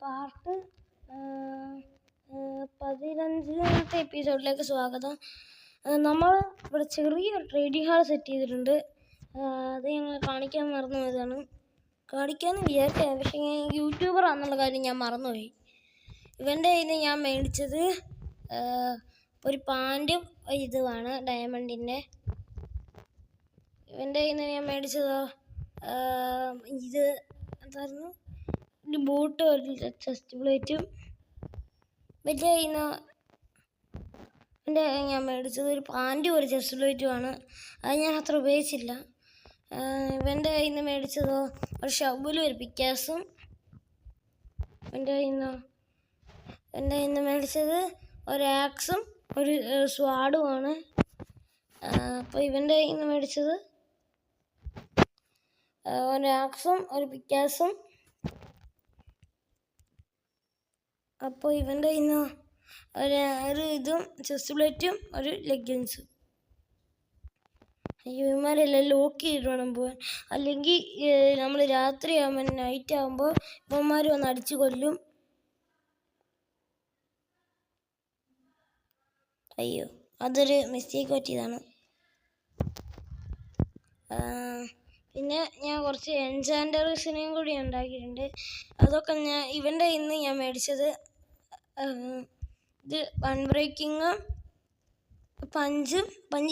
Part 15ാമത്തെ എപ്പിസോഡിലേക്ക് സ്വാഗതം. നമ്മൾ ഇവിടെ ചെറിയൊരു ട്രേഡിംഗ് ഹാൾ സെറ്റ് ചെയ്തിട്ടുണ്ട്. അത് ഞങ്ങൾ കാണിക്കാൻ മറന്നുപോയതാണ്. കാണിക്കാമെന്ന് വിചാരിച്ചത്, പക്ഷേ യൂട്യൂബർ ആണെന്നുള്ള കാര്യം ഞാൻ മറന്നുപോയി. ഇവൻ്റെ കയ്യിൽ നിന്ന് ഞാൻ മേടിച്ചത് ഒരു പാൻറ്റും ഇതുമാണ് ഡയമണ്ടിൻ്റെ. ഇവൻ്റെ കയ്യിൽ നിന്ന് ഞാൻ മേടിച്ചതോ ഇത് എന്തായിരുന്നു, ഒരു ബൂട്ടും ഒരു ചെസ്റ്റ് പ്ലേറ്റും. വലിയ കയ്യിൽ നിന്ന് എൻ്റെ ഞാൻ മേടിച്ചത് ഒരു പാൻറ്റും ഒരു ചെസ്റ്റ് പ്ലേറ്റുമാണ്. അത് ഞാൻ അത്ര ഉപയോഗിച്ചില്ല. ഇവൻ്റെ കയ്യിൽ നിന്ന് മേടിച്ചതോ ഒരു ഷവലും ഒരു പിക്കാസും. എൻ്റെ കയ്യിൽ നിന്ന് മേടിച്ചത് ഒരു ആക്സും ഒരു സ്വാഡുമാണ്. അപ്പോൾ ഇവൻ്റെ കയ്യിൽ നിന്ന് മേടിച്ചത് ഒരു ആക്സും ഒരു പിക്കാസും. അപ്പോൾ ഇവൻ്റെ കയ്യിൽ നിന്ന് ഒരു ഇതും ചെസ്റ്റ് പ്ലേറ്റും ഒരു ലെഗിൻസും. അയ്യോ, ഇവന്മാരെല്ലാം ലോക്ക് ചെയ്തിട്ട് വേണം പോകാൻ, അല്ലെങ്കിൽ നമ്മൾ രാത്രിയാകുമ്പോൾ നൈറ്റ് ആകുമ്പോൾ ഇവന്മാർ വന്ന് അടിച്ചു കൊല്ലും. അയ്യോ, അതൊരു മിസ്റ്റേക്ക് പറ്റിയതാണ്. പിന്നെ ഞാൻ കുറച്ച് എൻചാൻഡേഴ്സിനെയും കൂടി ഉണ്ടാക്കിയിട്ടുണ്ട്. അതൊക്കെ ഇവൻ്റെ ഇന്ന് ഞാൻ മേടിച്ചത് ഇത് അൺബ്രേക്കിങ്ങും പഞ്ച്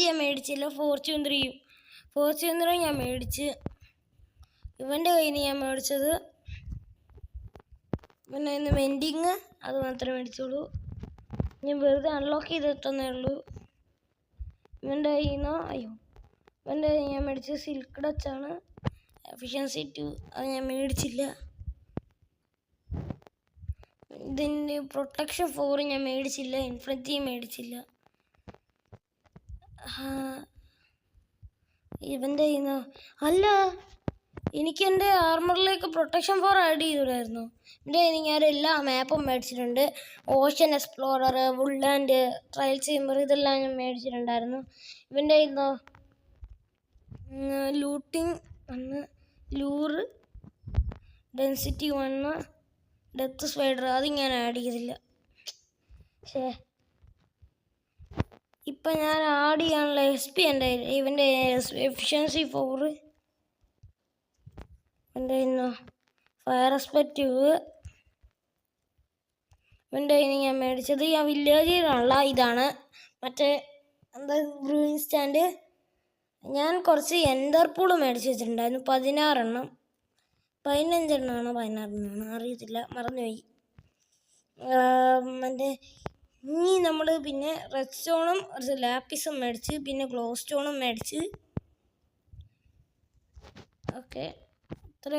ഞാൻ മേടിച്ചില്ല. ഫോർച്യൂൺ 3 ഞാൻ മേടിച്ച്. ഇവൻ്റെ കയ്യിൽ നിന്ന് ഞാൻ മേടിച്ചത് പിന്നെ ഇന്ന് വെൻഡിങ്, അത് മാത്രമേ മേടിച്ചുള്ളൂ. ഞാൻ വെറുതെ അൺലോക്ക് ചെയ്തിട്ടേ ഉള്ളൂ. ഇവൻ്റെ കയ്യിൽ നിന്ന് ഞാൻ മേടിച്ചത് സിൽക്ക് ഡച്ചാണ്, എഫിഷ്യൻസി 2. അത് ഞാൻ മേടിച്ചില്ല. ഇതിൻ്റെ പ്രൊട്ടക്ഷൻ 4 ഞാൻ മേടിച്ചില്ല. ഇൻഫിനിറ്റി മേടിച്ചില്ല. ഇവൻ്റെ കയ്യിൽ നിന്ന് അല്ല, എനിക്ക് എൻ്റെ ആർമറിലേക്ക് പ്രൊട്ടക്ഷൻ 4 ആഡ് ചെയ്തിടായിരുന്നു. എൻ്റെ കയ്യിൽ നിന്ന് ഞാൻ എല്ലാ മാപ്പും മേടിച്ചിട്ടുണ്ട്. Ocean explorer, Woodland, trial chamber, ഇതെല്ലാം ഞാൻ മേടിച്ചിട്ടുണ്ടായിരുന്നു. ഇവൻ്റെ കയ്യിൽ നിന്ന് ലൂട്ടിങ് 1, ലൂറ്, ഡെൻസിറ്റി 1, ഡെത്ത് സ്പൈഡർ, അത് ഞാൻ ആഡ് ചെയ്തില്ല. ഇപ്പം ഞാൻ ആഡ് ചെയ്യാനുള്ള SP എൻ്റെ ഇവൻ്റെ എഫിഷ്യൻസി 4. എൻ്റെ ഇന്ന് ഫയർ റെസ്പെക്റ്റീവ്. ഇവൻ്റെ കയ്യിൽ ഞാൻ മേടിച്ചത് ഞാൻ വില്ലേജിലുള്ള ഇതാണ്, മറ്റേ എന്താ ബ്രൂയിങ് സ്റ്റാൻഡ്. ഞാൻ കുറച്ച് എൻഡർപൂള് മേടിച്ച് വെച്ചിട്ടുണ്ടായിരുന്നു, 16 എണ്ണം. 15 എണ്ണമാണോ 16 എണ്ണമാണോ അറിയത്തില്ല, മറന്നുപോയി. മറ്റേ ഇനി നമ്മൾ പിന്നെ റെഡ് സ്റ്റോണും ഒരു ലാപ്പിസും മേടിച്ച്, പിന്നെ ഗ്ലോ സ്റ്റോണും മേടിച്ച്. ഓക്കെ, ഇത്ര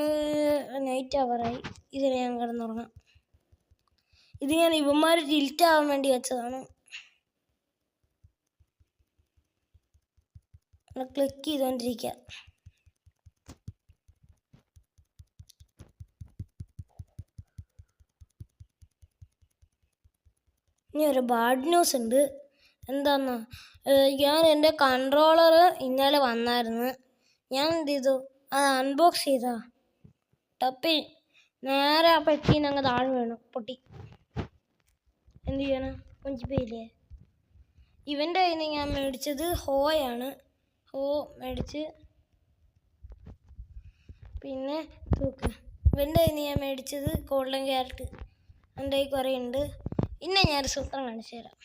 നൈറ്റ് അവറായി. ഇതിന് ഞാൻ കിടന്നുറങ്ങാം. ഇത് ഞാൻ ഇവന്മാർ ടിൽറ്റ് ആവാൻ വേണ്ടി വെച്ചതാണ്. ക്ലിക്ക് ചെയ്തുകൊണ്ടിരിക്കുക. ഇനി ഒരു ബാഡ് ന്യൂസ് ഉണ്ട്. എന്താണെന്നോ, ഞാൻ എൻ്റെ കൺട്രോളർ ഇന്നലെ വന്നായിരുന്നു. ഞാൻ എന്ത് ചെയ്തു, അത് അൺബോക്സ് ചെയ്താ ടപ്പി നേരെ ആ പെട്ടീന്ന് അങ്ങ് താഴെ വീണു, പൊട്ടി. എന്ത് ചെയ്യണം, കൊഞ്ചിപ്പോയില്ലേ. ഇവൻ്റെ കയ്യിൽ നിന്ന് ഞാൻ മേടിച്ചത് ഹോയാണ്. ഹോ മേടിച്ച്. പിന്നെ ഇവൻ്റെ കയ്യിൽ നിന്ന് ഞാൻ മേടിച്ചത് ഗോൾഡൻ ക്യാരറ്റ്. എൻ്റെ കയ്യിൽ കുറേ ഉണ്ട്. പിന്നെ ഞാനൊരു സൂത്രം കാണിച്ചു തരാം.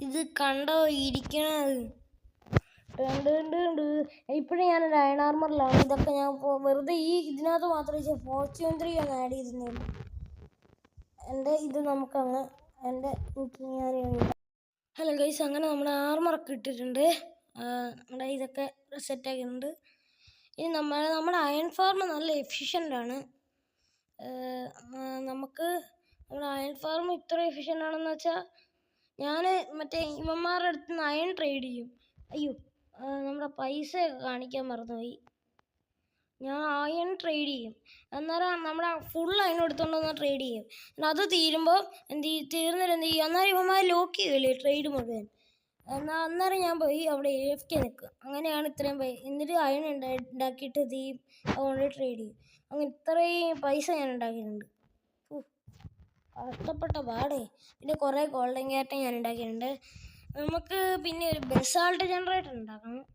ഇത് കണ്ടോ ഇരിക്കണത്? ഇപ്പോഴും ഞാനൊരു അയൺ ആർമറിലാണ്. ഇതൊക്കെ ഞാൻ വെറുതെ ഇതിനകത്ത് മാത്രമേ ഫോർച്യൂൺ 3 ഒന്ന് ആഡ് ചെയ്തിരുന്നുള്ളൂ. എൻ്റെ ഇത് നമുക്കങ്ങ് ഹലോ ഗൈസ്, അങ്ങനെ നമ്മുടെ ആർമറൊക്കെ ഇട്ടിട്ടുണ്ട്. നമ്മുടെ ഇതൊക്കെ സെറ്റാക്കിയിട്ടുണ്ട്. ഇനി നമ്മുടെ അയൺ ഫാർമ് നല്ല എഫിഷ്യൻ്റാണ്. നമ്മുടെ അയൺ ഫാർമ് ഇത്ര എഫിഷ്യൻ്റ് ആണെന്ന് വെച്ചാൽ, ഞാൻ മറ്റേ ഇവന്മാരുടെ അടുത്ത് നിന്ന് അയൺ ട്രേഡ് ചെയ്യും. അയ്യോ, നമ്മുടെ പൈസ കാണിക്കാൻ മറന്നുപോയി. ഞാൻ അയൺ ട്രേഡ് ചെയ്യും. അന്നേരം നമ്മുടെ ഫുൾ അയൺ എടുത്തുകൊണ്ടൊന്ന് ട്രേഡ് ചെയ്യും. അത് തീരുമ്പോൾ തീർന്നിട്ട് എന്ത് ചെയ്യും, അന്നേരം ഇവന്മാർ ലോക്ക് ചെയ്യുമല്ലേ ട്രേഡ് മുഴുവൻ. എന്നാൽ അന്നേരം ഞാൻ പോയി അവിടെ AFK നിൽക്കുക. അങ്ങനെയാണ് ഇത്രയും എന്നിട്ട് അയൺ ഉണ്ടാക്കിയിട്ട് ഇത് അതുകൊണ്ട് ട്രേഡ് ചെയ്യും. അങ്ങനെ ഇത്രയും പൈസ ഞാൻ ഉണ്ടാക്കിയിട്ടുണ്ട്. കഷ്ടപ്പെട്ട പാടേ. പിന്നെ കുറേ ഗോൾഡൻ ക്യാരറ്റ് ഞാൻ ഉണ്ടാക്കിയിട്ടുണ്ട്. നമുക്ക് പിന്നെ ഒരു ബസാൾട്ട് ജനറേറ്റർ ഉണ്ടാക്കണം.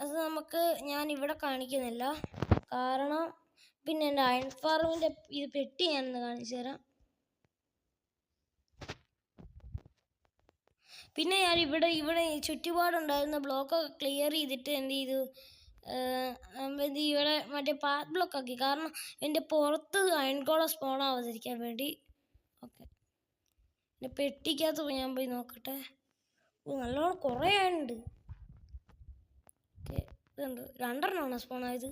അത് ഞാൻ ഇവിടെ കാണിക്കുന്നില്ല, കാരണം പിന്നെ എൻ്റെ അയൺ ഫാർമിൻ്റെ ഇത് പെട്ടി ഞാനൊന്ന് കാണിച്ചു തരാം. പിന്നെ ഞാൻ ഇവിടെ ചുറ്റുപാടുണ്ടായിരുന്ന ബ്ലോക്കൊക്കെ ക്ലിയർ ചെയ്തിട്ട് എന്ത് ചെയ്തു, ഇവിടെ മറ്റേ പാത്ത് ബ്ലോക്ക് ആക്കി, കാരണം എൻ്റെ പുറത്ത് അയൺ കോള സ്പോൺ ആവാതിരിക്കാൻ വേണ്ടി. ഓക്കെ, എൻ്റെ പെട്ടിക്കകത്ത് ഞാൻ പോയി നോക്കട്ടെ. നല്ലോണം കുറേ ഉണ്ട്. ഓക്കെ, ഇതുണ്ട്, 2 സ്പോൺ ആയത്.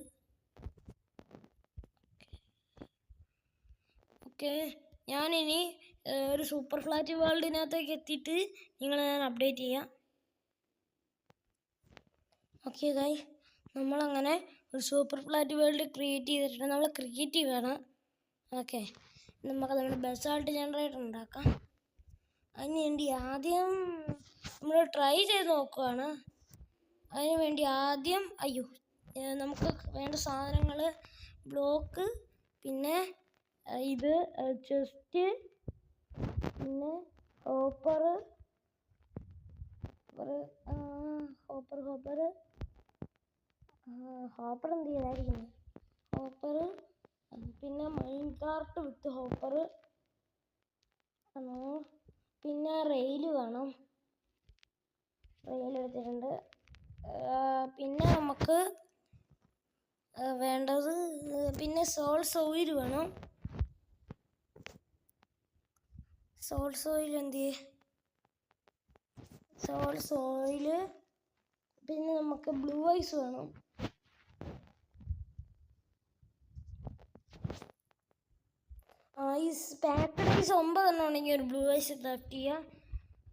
ഓക്കെ, ഞാനിനി ഒരു സൂപ്പർ ഫ്ലാറ്റ് വേൾഡിനകത്തേക്ക് എത്തിയിട്ട് നിങ്ങളെ ഞാൻ അപ്ഡേറ്റ് ചെയ്യാം. ഓക്കെ ഗായ്, നമ്മളങ്ങനെ ഒരു സൂപ്പർ ഫ്ലാറ്റ് വേൾഡ് ക്രിയേറ്റ് ചെയ്തിട്ടുണ്ട്. നമ്മൾ ക്രിയേറ്റീവ് ആണ്. ഓക്കെ, നമുക്ക് നമ്മുടെ ബസാൾട്ട് ജനറേറ്റർ ഉണ്ടാക്കാം. അതിന് വേണ്ടി ആദ്യം നമ്മൾ ട്രൈ ചെയ്ത് നോക്കുകയാണ്. അതിന് വേണ്ടി ആദ്യം നമുക്ക് വേണ്ട സാധനങ്ങൾ ബ്ലോക്ക്, പിന്നെ ഇത് ചെസ്റ്റ്, പിന്നെ ഹോപ്പർ എന്ത് ചെയ്തായിരിക്കുന്നു, ഹോപ്പർ, പിന്നെ മൈൻ കാർട്ട് വിത്ത് ഹോപ്പർ, പിന്നെ റെയിൽ വേണം, റെയിൽ എടുത്തിട്ടുണ്ട്. പിന്നെ നമുക്ക് വേണ്ടത് പിന്നെ സോൾ സോയിൽ വേണം. സോൾ സോയിൽ സോൾ സോയില്, പിന്നെ നമുക്ക് ബ്ലൂ ഐസ് വേണം. പാക്കഡ് ഐസ് 9 ഉണ്ടെങ്കിൽ ഒരു ബ്ലൂ ഐസ് ക്രാഫ്റ്റ് ചെയ്യാം.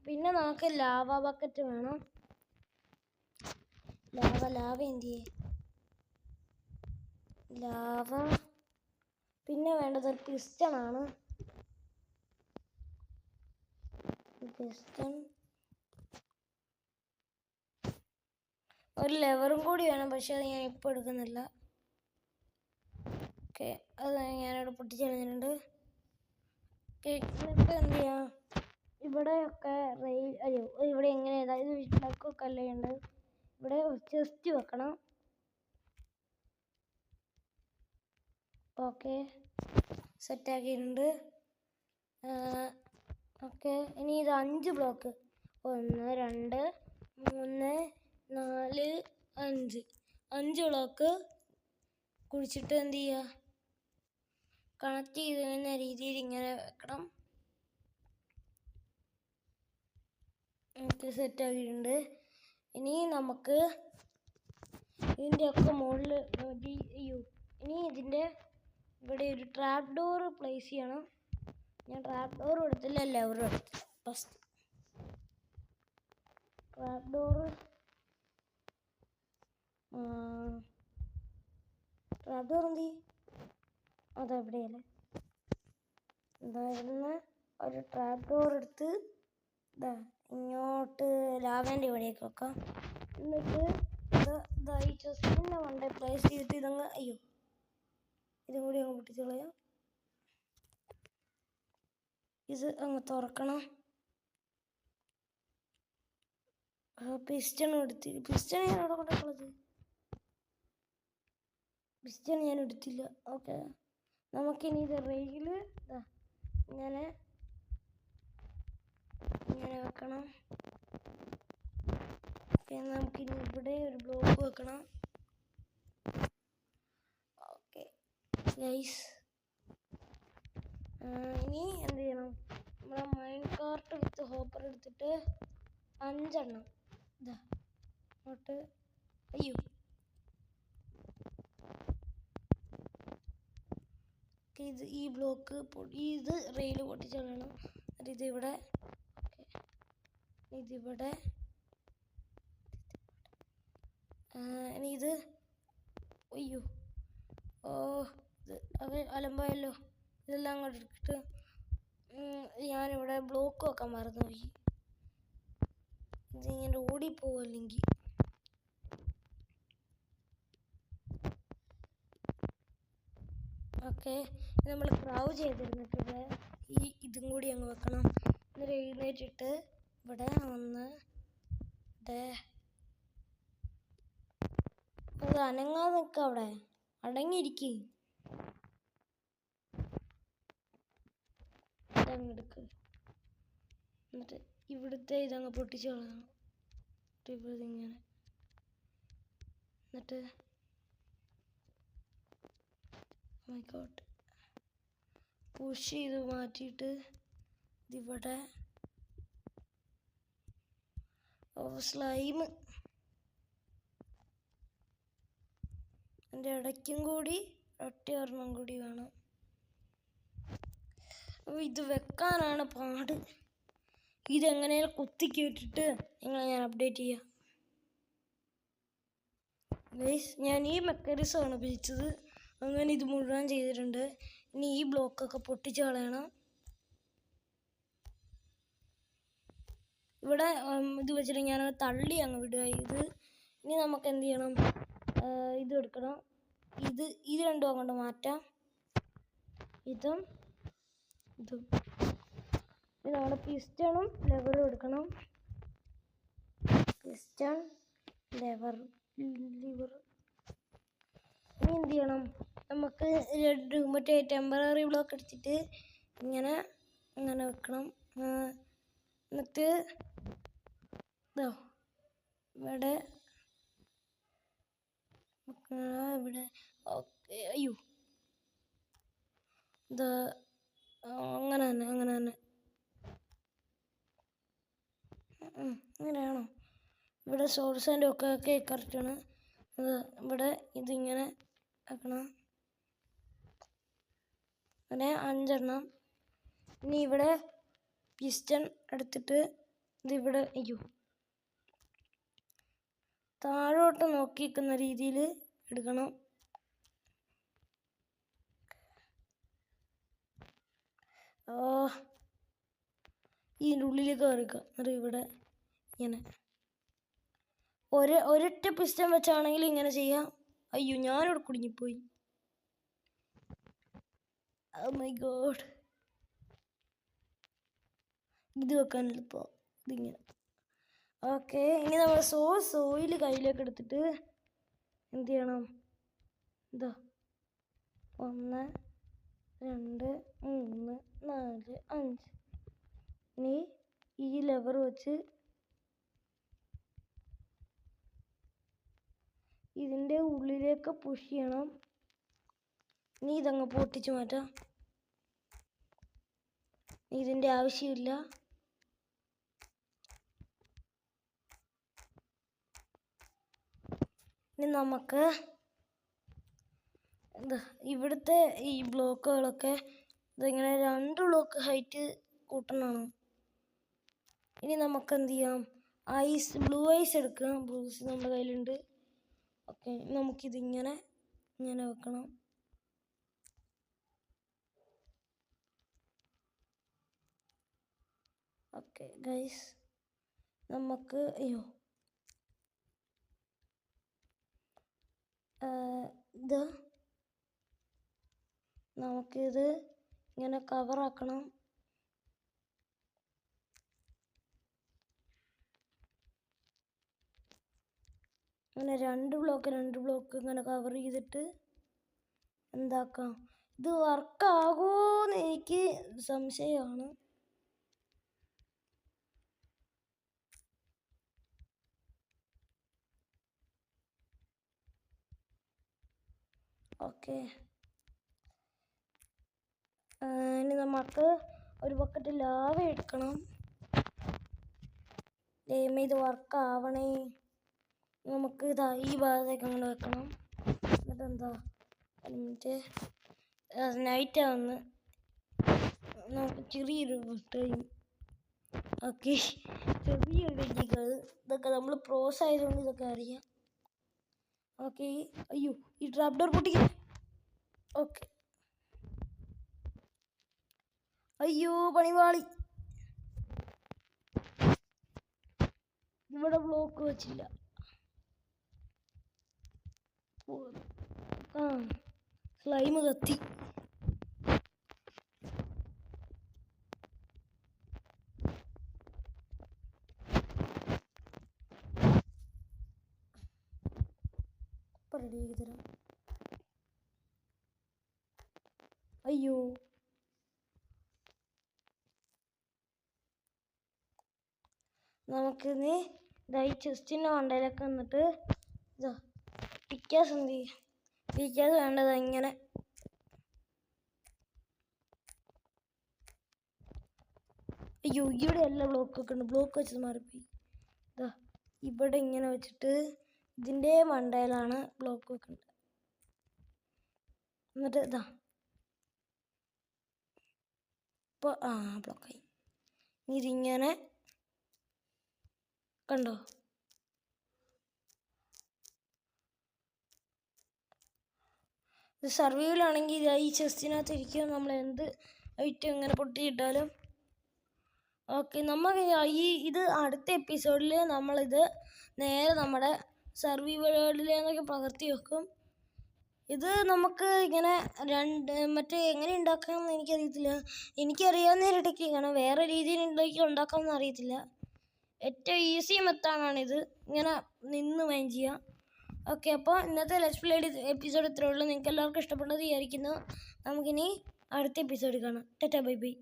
പിന്നെ നമുക്ക് ലാവ ബക്കറ്റ് വേണം. Lava lava. പിന്നെ വേണ്ടത് ഒരു പിസ്റ്റൺ ആണ്. പിസ്റ്റൺ, ഒരു ലെവറും കൂടി വേണം, പക്ഷെ അത് ഞാൻ ഇപ്പോൾ എടുക്കുന്നില്ല. ഓക്കെ, അത് ഞാനിവിടെ പൊട്ടിച്ചെടുത്തിട്ടുണ്ട്. ഓക്കെ, എന്നിട്ട് എന്ത് ചെയ്യാം, ഇവിടെയൊക്കെ ഇവിടെ എങ്ങനെ അതായത് വിളക്കൊക്കെ അല്ലേ ഉണ്ട്. ഇവിടെ ചെസ്റ്റ് വെക്കണം. ഓക്കെ, സെറ്റാക്കിയിട്ടുണ്ട്. ഓക്കെ, ഇനി ഇത് 5 ബ്ലോക്ക്, 1 2 3 4 5 ബ്ലോക്ക് കുഴിച്ചിട്ട് എന്ത് ചെയ്യുക, കണക്ട് ചെയ്തിരുന്ന രീതിയിൽ ഇങ്ങനെ വെക്കണം. സെറ്റാക്കിയിട്ടുണ്ട്. ഇനി നമുക്ക് ഇതിൻ്റെയൊക്കെ മുകളിൽ ഇനി ഇതിൻ്റെ ഇവിടെ ഒരു ട്രാപ്പ് ഡോർ പ്ലേസ് ചെയ്യണം. ഞാൻ ട്രാപ്പ് ഡോർ എടുത്തില്ല, ലെവർ എടുത്തു. ഫസ്റ്റ് ട്രാപ്പ് ഡോർ എന്ത് അതെവിടെയല്ലേ, ഇതായിരുന്നു ഒരു ട്രാപ്പ് ഡോർ എടുത്ത് ഇങ്ങോട്ട് ലാവേൻ്റെ ഇവിടേക്ക് വെക്കാം. എന്നിട്ട് ഈ ചെസ്റ്റിൻ്റെ വണ്ടേ പ്ലേസ് ചെയ്തിട്ട് ഇതങ്ങ് ഇതും കൂടി അങ്ങ് പൊട്ടിച്ച് കളയാം. ഇത് അങ്ങ് തുറക്കണം. പിസ്റ്റൺ ഞാൻ എടുത്തില്ല. ഓക്കെ, നമുക്കിനി ഇത് റെയില് ഇങ്ങനെ വെക്കണം. പിന്നെ നമുക്കിനി ഇവിടെ ഒരു ബ്ലോക്ക് വെക്കണം. ഓക്കെ ഗൈസ്, ഇനി എന്ത് ചെയ്യണം, നമ്മളെ മൈൻ കാർട്ട് വിത്ത് ഹോപ്പർ എടുത്തിട്ട് 5 അങ്ങോട്ട് ഇത് ഈ ബ്ലോക്ക് ഇത് റെയിൽ പൊട്ടിച്ചോളണം. എന്നിട്ട് ഇതിവിടെ, ഇതിവിടെ, ഇനി ഇത് ഇത് അലമ്പായല്ലോ. ഇതെല്ലാം അങ്ങോട്ട് എടുത്തിട്ട് ഞാനിവിടെ ബ്ലോക്ക് വെക്കാൻ മറന്നുപോയി. ഇതിങ്ങനെ ഓടിപ്പോവും അല്ലെങ്കിൽ. ഓക്കെ, നമ്മൾ ക്രൗ ചെയ്തിരുന്നിട്ട് ഇതും കൂടി അങ്ങ് വെക്കണം. എന്നിട്ട് എഴുന്നേറ്റിട്ട് ഇവിടെ വന്ന് അത് അനങ്ങാതെ നിൽക്കുക. അവിടെ അടങ്ങിയിരിക്കും. ഇതങ്ങെടുക്ക്. എന്നിട്ട് ഇവിടുത്തെ ഇതങ്ങ് പൊട്ടിച്ച് കളയണം. ഇവിടെ ഇങ്ങനെ എന്നിട്ട് മൈ ഗോഡ് പുഷ് ചെയ്ത് മാറ്റിയിട്ട് ഇതിവിടെ സ്ലൈം അതിൻ്റെ ഇടയ്ക്കും കൂടി ഒറ്റയൊരെണ്ണം കൂടി വേണം. അപ്പോൾ ഇത് വെക്കാനാണ് പാട്. ഇതെങ്ങനെയാണ് കുത്തിക്കേറ്റിട്ട് നിങ്ങളെ ഞാൻ അപ്ഡേറ്റ് ചെയ്യാം. ഗൈസ്, ഞാൻ ഈ മെക്കാനിസമാണ് ഉപയോഗിച്ചത്. അങ്ങനെ ഇത് മുഴുവൻ ചെയ്തിട്ടുണ്ട്. ഇനി ഈ ബ്ലോക്കൊക്കെ പൊട്ടിച്ച് കളയണം. ഇവിടെ ഇത് വെച്ചിട്ട് ഞാൻ തള്ളി അങ്ങ് വിടുക ഇത്. ഇനി നമുക്ക് എന്ത് ചെയ്യണം? ഇത് എടുക്കണം. ഇത് രണ്ടും അങ്ങോട്ട് മാറ്റാം. ഇതും ഇതും. ഇനി നമ്മുടെ പിസ്റ്റണും ലെവറും എടുക്കണം. Piston liver. ഇനി എന്ത് ചെയ്യണം? നമുക്ക് മറ്റേ ടെമ്പററി ബ്ലോക്ക് എടുത്തിട്ട് ഇങ്ങനെ വെക്കണം. എന്നിട്ട് ഇവിടെ ഓക്കെ. അയ്യോ, അങ്ങനെ തന്നെ അങ്ങനെയാണോ? ഇവിടെ സോഴ്സ് ആൻഡ് ഒക്കെ കറക്റ്റാണ്. ഇവിടെ ഇതിങ്ങനെ ആക്കണം. അങ്ങനെ 5 എണ്ണം. ഇനി ഇവിടെ പിസ്റ്റൺ എടുത്തിട്ട് ഇതിവിടെ താഴോട്ട് നോക്കി നിൽക്കുന്ന രീതിയിൽ എടുക്കണം. ഇതിൻ്റെ ഉള്ളിലേക്ക് കയറിക്കുക. എന്നിട്ട് ഇവിടെ ഇങ്ങനെ ഒരൊറ്റ പിസ്റ്റൺ വെച്ചാണെങ്കിൽ ഇങ്ങനെ ചെയ്യാം. അയ്യോ, ഞാനിവിടെ കുടുങ്ങിപ്പോയി. Oh my God. ഇത് വെക്കാൻ എളുപ്പം. ഇതിങ്ങനെ. ഓക്കെ, ഇനി നമ്മൾ ഓയിൽ കയ്യിലേക്ക് എടുത്തിട്ട് എന്ത് ചെയ്യണം? 1 2 3 4 5. ഇനി ഈ ലെവർ വെച്ച് ഇതിൻ്റെ ഉള്ളിലേക്ക് പുഷ് ചെയ്യണം. ഇനി ഇതങ്ങ് പൊട്ടിച്ച് മാറ്റാം. ഇതിൻ്റെ ആവശ്യമില്ല. ഇനി നമുക്ക് ഇവിടുത്തെ ഈ ബ്ലോക്കുകളൊക്കെ ഇതിങ്ങനെ 2 ബ്ലോക്ക് ഹൈറ്റ് കൂട്ടണം. ഇനി നമുക്ക് എന്ത് ചെയ്യാം? ബ്ലൂ ഐസ് എടുക്കുക. ബ്ലൂ ഐസ് നമ്മുടെ കയ്യിലുണ്ട്. ഓക്കെ, നമുക്കിതിങ്ങനെ വെക്കണം. ഓക്കെ ഗൈസ്, നമുക്ക് നമുക്കിത് ഇങ്ങനെ കവറാക്കണം. അങ്ങനെ 2 ബ്ലോക്ക് ഇങ്ങനെ കവർ ചെയ്തിട്ട് എന്താക്കാം? ഇത് വർക്കാകുമോയെന്ന് എനിക്ക് സംശയമാണ്. ഓക്കെ, ഇനി നമുക്ക് ഒരു ബക്കറ്റ് ലാവ എടുക്കണം. ഇത് വർക്കാവണേ. നമുക്ക് ഈ ഭാഗത്തേക്ക് അങ്ങനെ വെക്കണം. എന്നിട്ട് മിനിറ്റ് നൈറ്റ് ആവുന്നു. നമുക്ക് ചെറിയൊരു ടൈം. ഓക്കെ, ചെറിയൊരു ടെക്നിക്കൽ. ഇതൊക്കെ നമ്മൾ പ്രോസ് ആയതുകൊണ്ട് ഇതൊക്കെ അറിയാം. ഓക്കെ, അയ്യോ, ഈ ട്രാപ്പ് ഡോർ പൊട്ടിക്കും. ഓക്കെ, അയ്യോ പണിപാളി. ഇവിടെ ബ്ലോക്ക് വെച്ചില്ല. ആ സ്ലൈം കത്തി. റെഡിയാക്കി തരാം. അയ്യോ നമുക്കിനി ഇതായി ചെസ്റ്റിൻ്റെ മണ്ടയിലൊക്കെ വന്നിട്ട് ഇതാ പിക്കാസ് എന്ത് ചെയ്യും, പിക്കാസ് വേണ്ടത് ഇങ്ങനെ അയ്യോ ഇവിടെ എല്ലാ ബ്ലോക്കൊക്കെ ഉണ്ട്. ബ്ലോക്ക് വെച്ചത് മാറിപ്പോയി. ഇതാ ഇവിടെ ഇങ്ങനെ വെച്ചിട്ട് ഇതിൻ്റെ മണ്ടയിലാണ് ബ്ലോക്ക് വെക്കുന്നത്. എന്നിട്ട് ഇതാ ഇപ്പോൾ ബ്ലോക്കായി. ഇതിങ്ങനെ കണ്ടോ, ഇത് സർവൈവലാണെങ്കിൽ ഈ ചെസ്റ്റിനകത്ത് ഇരിക്കും. നമ്മൾ എന്ത് ഐറ്റം ഇങ്ങനെ പൊട്ടിയിട്ടാലും ഓക്കെ. നമുക്ക് ഇത് അടുത്ത എപ്പിസോഡിൽ നമ്മളിത് നേരെ നമ്മുടെ സർവൈവൽ വേൾഡിലേന്നൊക്കെ പകർത്തി വെക്കും. ഇത് നമുക്ക് ഇങ്ങനെ മറ്റേ എങ്ങനെ ഉണ്ടാക്കാമെന്ന് എനിക്കറിയത്തില്ല. എനിക്കറിയാവുന്ന ഒരു ടെക്നിക്കാണ്, വേറെ രീതിയിൽ ഉണ്ടാക്കാമെന്ന് അറിയത്തില്ല. ഏറ്റവും ഈസി മെത്തേഡാണിത്, ഇങ്ങനെ നിന്ന് മൈൻ ചെയ്യാം. ഓക്കെ, അപ്പോൾ ഇന്നത്തെ ലെറ്റ്സ് പ്ലേ എപ്പിസോഡ് ഇത്രയേ ഉള്ളൂ. നിങ്ങൾക്ക് എല്ലാവർക്കും ഇഷ്ടപ്പെട്ടത് വിചാരിക്കുന്നു. നമുക്കിനി അടുത്ത എപ്പിസോഡിൽ കാണാം. Tata bye bye.